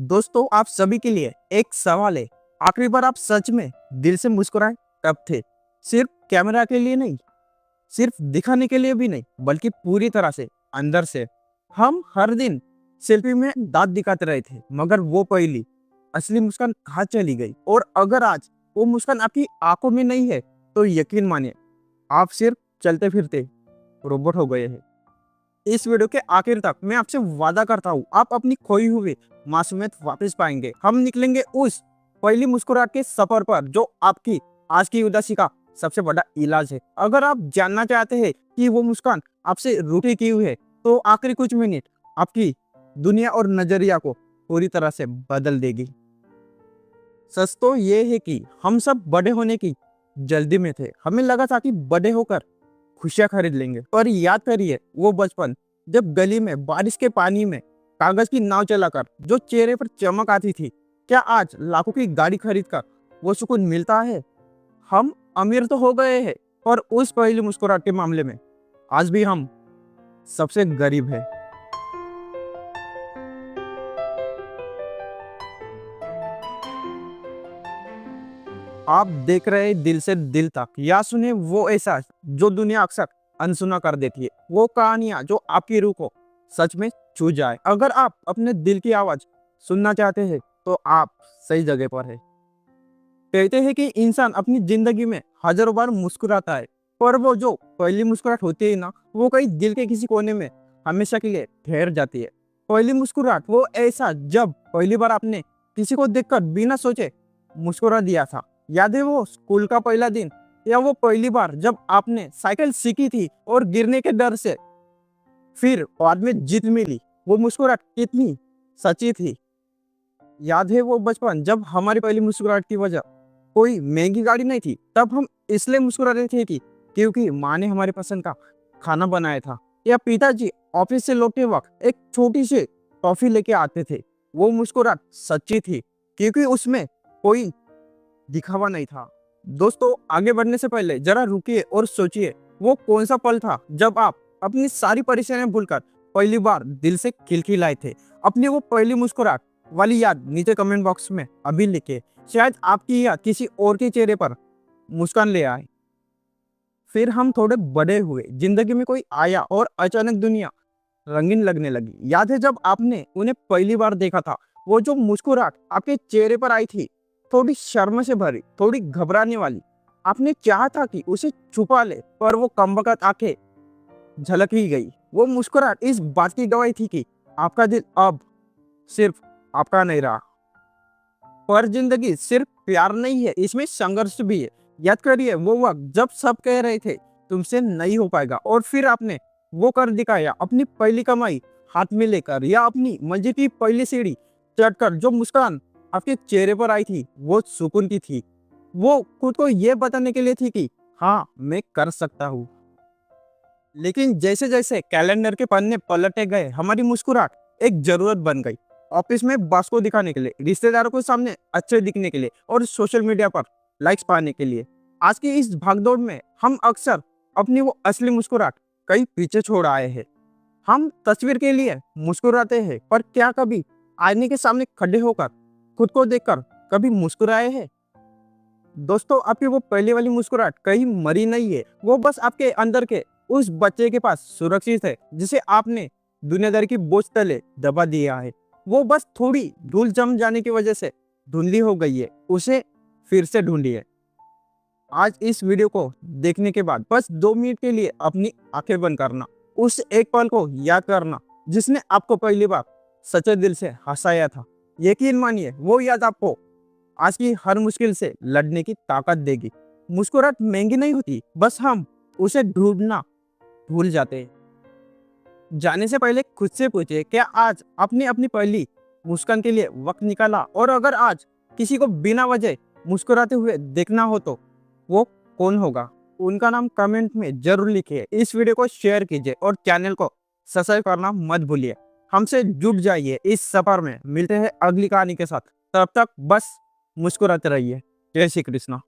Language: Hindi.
दोस्तों, आप सभी के लिए एक सवाल है। आखिरी बार आप सच में दिल से मुस्कुराए कब थे? सिर्फ कैमरा के लिए नहीं, सिर्फ दिखाने के लिए भी नहीं, बल्कि पूरी तरह से अंदर से। हम हर दिन सेल्फी में दांत दिखाते रहे थे, मगर वो पहली असली मुस्कान कहाँ चली गई? और अगर आज वो मुस्कान आपकी आंखों में नहीं है, तो यकीन मानिए आप सिर्फ चलते फिरते रोबोट हो गए हैं। इस वीडियो के आखिर तक मैं आपसे वादा करता हूँ, आप अपनी खोई हुई मासूमियत वापस पाएंगे। हम निकलेंगे उस पहली मुस्कुराहट के सफर पर जो आपकी आज की उदासी का सबसे बड़ा इलाज है। अगर आप जानना चाहते हैं कि वो मुस्कान आपसे रूठी क्यों है, तो आखिरी कुछ मिनट आपकी दुनिया और नजरिया को पूरी तरह से बदल देगी। सच तो ये है कि हम सब बड़े होने की जल्दी में थे। हमें लगा था कि बड़े होकर खुशियां खरीद लेंगे। और याद करिए वो बचपन, जब गली में बारिश के पानी में कागज की नाव चलाकर जो चेहरे पर चमक आती थी। क्या आज लाखों की गाड़ी खरीद कर वो सुकून मिलता है? हम अमीर तो हो गए हैं, पर उस पहली मुस्कुराहट के मामले में आज भी हम सबसे गरीब है। आप देख रहे हैं दिल से दिल तक, या सुने वो एहसास जो दुनिया अक्सर अनसुना कर देती है। वो कहानियां जो आपकी रूह को सच में छू जाए। अगर आप अपने दिल की आवाज सुनना चाहते हैं, तो आप सही जगह पर है। कहते हैं कि इंसान अपनी जिंदगी में हजारों बार मुस्कुराता है, पर वो जो पहली मुस्कुराहट होती है ना, वो कहीं दिल के किसी कोने में हमेशा के लिए ठहर जाती है। पहली मुस्कुराहट वो ऐसा जब पहली बार आपने किसी को देखकर बिना सोचे मुस्कुरा दिया था। याद है वो स्कूल का पहला दिन, या वो पहली बार जब आपने साइकिल सीखी थी और गिरने के डर से फिर बाद में जीत मिली। वो मुस्कुराहट कितनी सच्ची थी। याद है वो बचपन जब हमारी पहली मुस्कुराहट की वजह कोई महंगी गाड़ी नहीं थी। तब हम इसलिए मुस्कुरा रहे थे कि क्योंकि माँ ने हमारे पसंद का खाना बनाया था, या पिताजी ऑफिस से लौटते वक्त एक छोटी सी टॉफी लेके आते थे। वो मुस्कुराहट सच्ची थी, क्योंकि उसमें कोई दिखावा नहीं था। दोस्तों, आगे बढ़ने से पहले जरा रुकिए और सोचिए, वो कौन सा पल था जब आप अपनी सारी परेशानियां भूलकर पहली बार दिल से खिलखिलाए थे? अपनी वो पहली मुस्कुराहट वाली याद नीचे कमेंट बॉक्स में अभी लिखे। शायद आपकी याद किसी और के चेहरे पर मुस्कान ले आए। फिर हम थोड़े बड़े हुए, जिंदगी में कोई आया और अचानक दुनिया रंगीन लगने लगी। याद है जब आपने उन्हें पहली बार देखा था? वो जो मुस्कुराहट आपके चेहरे पर आई थी, थोड़ी शर्म से भरी, थोड़ी घबराने वाली। आपने चाहा था कि उसे छुपा ले, पर वो कमबख्त आंखें झलक ही गई। वो मुस्कुराहट इस बात की गवाही थी कि आपका दिल अब सिर्फ आपका नहीं रहा। पर जिंदगी सिर्फ प्यार नहीं है, इसमें संघर्ष भी है। याद करिए वो वक्त जब सब कह रहे थे तुमसे नहीं हो पाएगा, और फिर आपने वो कर दिखाया। अपनी पहली कमाई हाथ में लेकर, या अपनी मंजिल की पहली सीढ़ी चढ़कर। जो मुस्कान आपके चेहरे पर आई थी, वो सुकून की थी। वो खुद को ये बताने के लिए थी कि हाँ, मैं कर सकता हूँ। लेकिन जैसे जैसे कैलेंडर के पन्ने पलटे गए, हमारी मुस्कुराहट एक जरूरत बन गई। ऑफिस में बॉस को दिखाने के लिए, रिश्तेदारों के सामने अच्छे दिखने के लिए, और सोशल मीडिया पर लाइक्स पाने के लिए। आज की इस भागदौड़ में हम अक्सर अपनी वो असली मुस्कुराहट कहीं पीछे छोड़ आए हैं। हम तस्वीर के लिए मुस्कुराते हैं, पर क्या कभी आईने के सामने खड़े होकर खुद को देखकर कभी मुस्कुराए हैं? दोस्तों, आपकी वो पहले वाली मुस्कुराहट कहीं मरी नहीं है। वो बस आपके अंदर के उस बच्चे के पास सुरक्षित है, जिसे आपने दुनियादारी की बोझ तले दबा दिया है। वो बस थोड़ी धूल जम जाने की वजह से धुंधली हो गई है। उसे फिर से ढूंढिए। आज इस वीडियो को देखने के बाद बस 2 मिनट के लिए अपनी आंखें बंद करना। उस एक पल को याद करना जिसने आपको पहली बार सच्चे दिल से हंसाया था। यकीन मानिए वो याद आपको आज की हर मुश्किल से लड़ने की ताकत देगी। मुस्कुराहट महंगी नहीं होती, बस हम उसे ढूंढना भूल जाते हैं। जाने से पहले खुद से पूछिए, क्या आज आपने अपनी पहली मुस्कान के लिए वक्त निकाला? और अगर आज किसी को बिना वजह मुस्कुराते हुए देखना हो, तो वो कौन होगा? उनका नाम कमेंट में जरूर लिखिए। इस वीडियो को शेयर कीजिए और चैनल को सब्सक्राइब करना मत भूलिए। हमसे जुड़ जाइए इस सफर में। मिलते हैं अगली कहानी के साथ। तब तक बस मुस्कुराते रहिए। जय श्री कृष्णा।